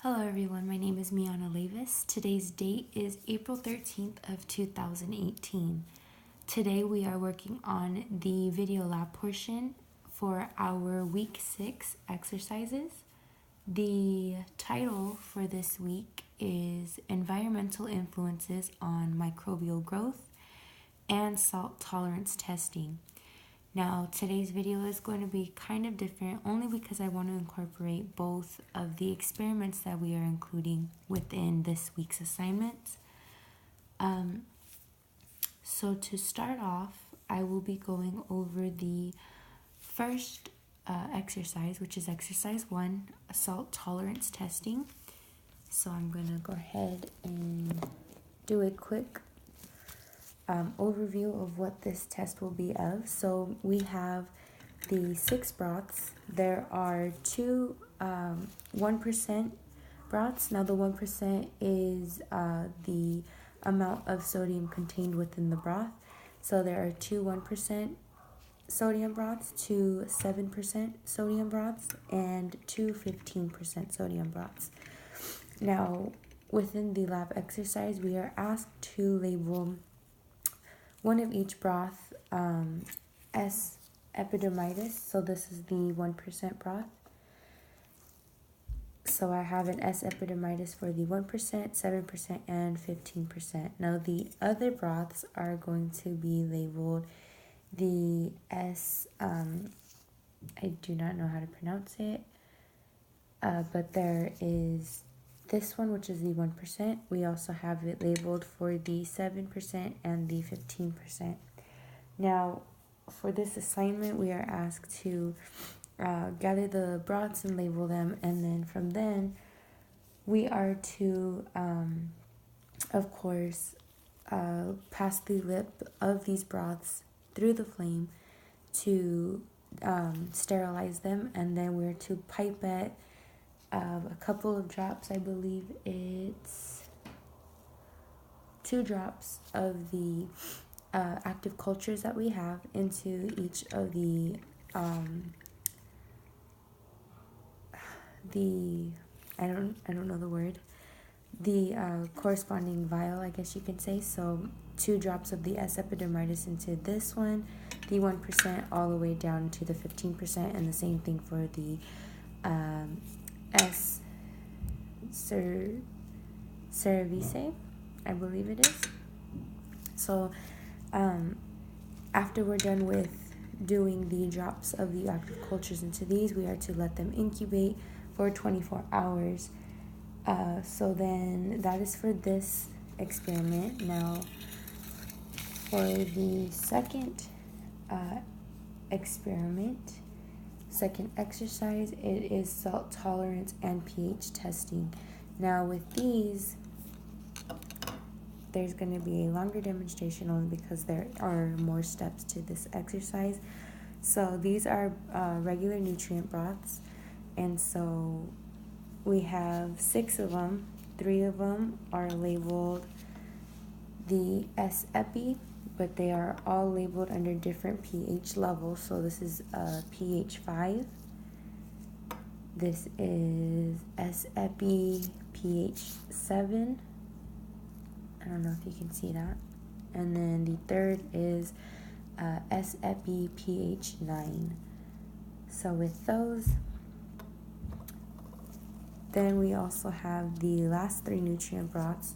Hello everyone, my name is Mianna Leyvas. Today's date is April 13th of 2018. Today we are working on the video lab portion for our week 6 exercises. The title for this week is Environmental Influences on Microbial Growth and Salt Tolerance Testing. Now, today's video is going to be kind of different only because I want to incorporate both of the experiments that we are including within this week's assignments. So to start off, I will be going over the first exercise, which is exercise 1, salt tolerance testing. So I'm going to go ahead and do a quick overview of what this test will be of. So we have the 6 broths. There are 2 1% broths. Now the 1% is the amount of sodium contained within the broth. So there are 2 1% sodium broths, 2 7% sodium broths, and 2 15% sodium broths. Now within the lab exercise, we are asked to label one of each broth S. epidermidis, so this is the 1% broth. So I have an S. epidermidis for the 1%, 7%, and 15%. Now the other broths are going to be labeled the S, I do not know how to pronounce it, but there is this one, which is the 1%. We also have it labeled for the 7% and the 15%. Now, for this assignment, we are asked to gather the broths and label them, and then from then, we are to, of course, pass the lip of these broths through the flame to sterilize them, and then we're to pipette a couple of drops. I believe it's 2 drops of the active cultures that we have into each of the I don't know the word, the corresponding vial, I guess you can say. So 2 drops of the S. epidermidis into this one, the 1% all the way down to the 15%, and the same thing for the S. cerevisiae, I believe it is. So after we're done with doing the drops of the active cultures into these, we are to let them incubate for 24 hours. So then that is for this experiment. Now for the second experiment, second exercise, it is salt tolerance and pH testing. Now with these, there's going to be a longer demonstration only because there are more steps to this exercise. So these are regular nutrient broths, and so we have 6 of them. 3 of them are labeled the S. epi, but they are all labeled under different pH levels. So this is pH 5. This is S. epi pH 7. I don't know if you can see that. And then the third is S. epi pH 9. So with those, then we also have the last 3 nutrient broths,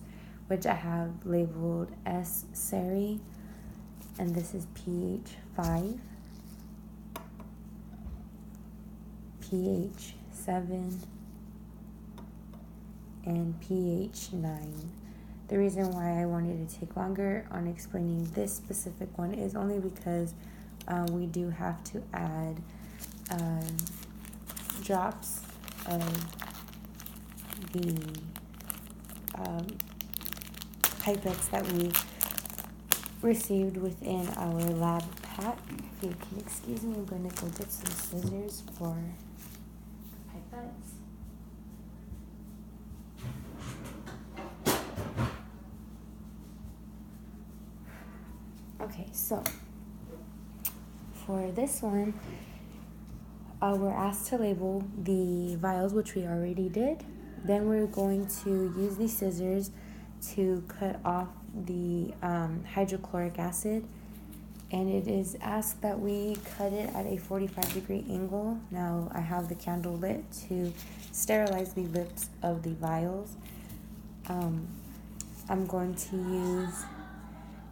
which I have labeled S. ceri, and this is pH 5, pH 7, and pH 9. The reason why I wanted to take longer on explaining this specific one is only because we do have to add drops of the pipettes that we received within our lab pack. If you can excuse me, I'm going to go get some scissors for pipettes. Okay, so for this one, we're asked to label the vials, which we already did, Then we're going to use these scissors to cut off the hydrochloric acid, and it is asked that we cut it at a 45-degree angle. Now I have the candle lit to sterilize the lips of the vials. I'm going to use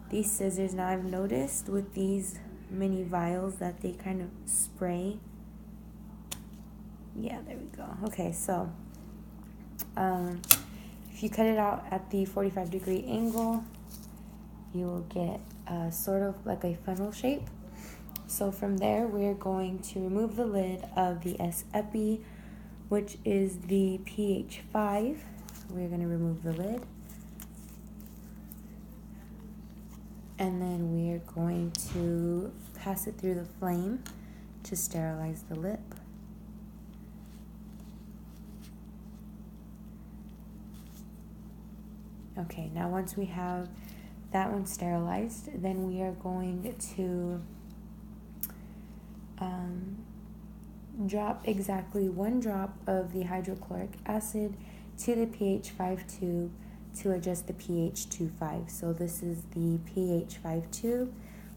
these scissors. Now I've noticed with these mini vials that they kind of spray. Yeah, there we go. Okay, so if you cut it out at the 45-degree angle, you will get sort of like a funnel shape. So from there, we're going to remove the lid of the S-Epi, which is the pH 5. We're going to remove the lid. And then we're going to pass it through the flame to sterilize the lip. Okay, now once we have that one sterilized, then we are going to drop exactly 1 drop of the hydrochloric acid to the pH 5 tube to adjust the pH to 5. So this is the pH 5 tube.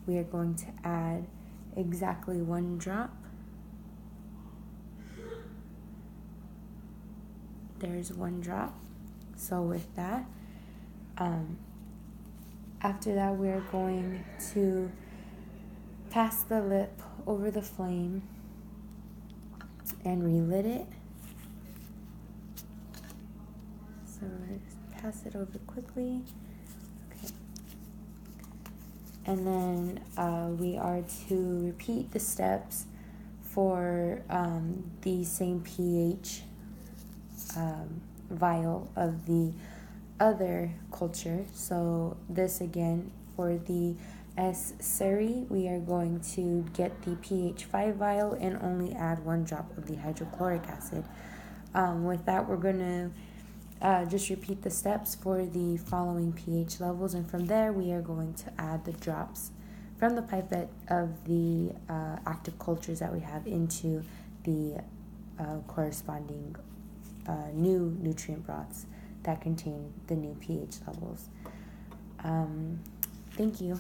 We are going to add exactly 1 drop. There's 1 drop. So with that, after that, we're going to pass the lip over the flame and relit it. So we're just pass it over quickly. Okay. And then we are to repeat the steps for the same pH vial of the other culture. So this again, for the S. ceri, we are going to get the pH 5 vial and only add 1 drop of the hydrochloric acid. With that, we're going to just repeat the steps for the following pH levels, and from there we are going to add the drops from the pipette of the active cultures that we have into the corresponding new nutrient broths that contain the new pH levels. Thank you.